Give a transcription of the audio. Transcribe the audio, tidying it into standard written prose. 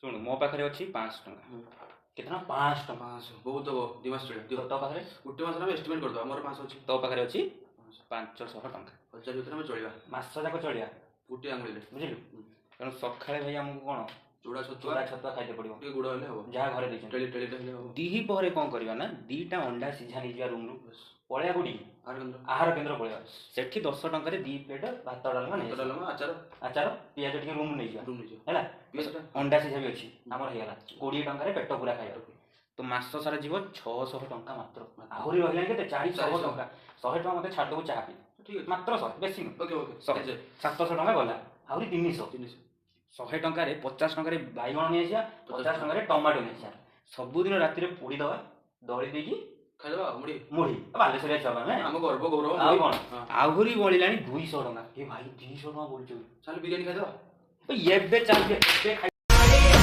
ଶୁଣୁ ମୋ ପାଖରେ ଅଛି 500 ଟଙ୍କା। କେତେ ଟଙ୍କା? 500 ଟଙ୍କା। 500 ବହୁତ ହବ 2 ମାସ ଚଳିବ। ତୋ ପାଖରେ? ଗୋଟେ ମାସରେ ଆମେ ଏଷ୍ଟିମେଟ୍ କରିଦେବା। ମୋର 500 ଅଛି। ତୋ ପାଖରେ ଅଛି 500 ଟଙ୍କା। 1000 ଭିତରେ ଆମେ ଚଳିବା ମାସ ଯାକ ଚଳିବା ଗୋଟିଏ ଆଙ୍ଗୁଳିରେ, ବୁଝିଲୁ। ତେଣୁ ସକାଳେ ଭାଇ ଆମକୁ କ'ଣ ଚୁଡ଼ା ଛତୁଆ ଖାଇତେ ପଡ଼ିବ, ଟିକେ ଗୁଡ଼ ହେଲେ ହବ, ଯାହା ଘରେ ଦେଇଛନ୍ତି। ଟେଳି ହେଲେ ହବ। ଦିହି ପରେ କ'ଣ କରିବା ନା 2ଟା ଅଣ୍ଡା ସିଝା ନେଇଯିବା ରୁମ୍ରୁ, ପଳେଇବା କୋଉଠିକି? ଆହାର କେନ୍ଦ୍ର ପଳେଇବା। ସେଠି 10 ଟଙ୍କାରେ 2 ପ୍ଲେଟ୍ ଭାତ ଡାଲମା ନେଇଯିବା, ଆଚାର ପିଆଜ ଟିକେ ରୁମ୍ ନେଇଯିବା ହେଲା। ଅଣ୍ଡା ସିଝା ବି ଅଛି ଆମର, ହେଇଗଲା 20 ଟଙ୍କାରେ ପେଟ ପୁରା ଖାଇବା। ତ ମାସ ସାରା ଯିବ 600 ଟଙ୍କା ମାତ୍ର। ଆହୁରି ରହିଲାଣି କେତେ? 400 ଟଙ୍କା। 100 ଟଙ୍କା ମୋତେ ଛାଡ଼ିଦେବୁ ଚାହା ପିଇ, ମାତ୍ର 100, ବେଶୀ ନୁହେଁ। 700 ଟଙ୍କା ଗଲା, ଆହୁରି 300। 100 ଟଙ୍କାରେ 50 ଟଙ୍କାରେ ବାଇଗଣ ନେଇଆସିବା, 50 ଟଙ୍କାରେ ଟମାଟୋ ନେଇଆସିବା। ସବୁଦିନ ରାତିରେ ପୋଡ଼ିଦେବା, ଦଳି ଦେଇକି ଖାଇଦେବା। ମୁଢ଼ି ବାଲେଶ୍ୱରିଆ ଛୁଆ ଆମେ, ଆମ ଗର୍ବ ଗୌରବ। ଆଉ କ'ଣ? ଆହୁରି ବଳିଲାଣି 200 ଟଙ୍କା। ଏ ଭାଇ 200 ଟଙ୍କା ବଳିଛୁ, ଚାଲ ବିରିୟାନୀ ଖାଇଦେବା। ଏବେ ଚାଲ, ଏବେ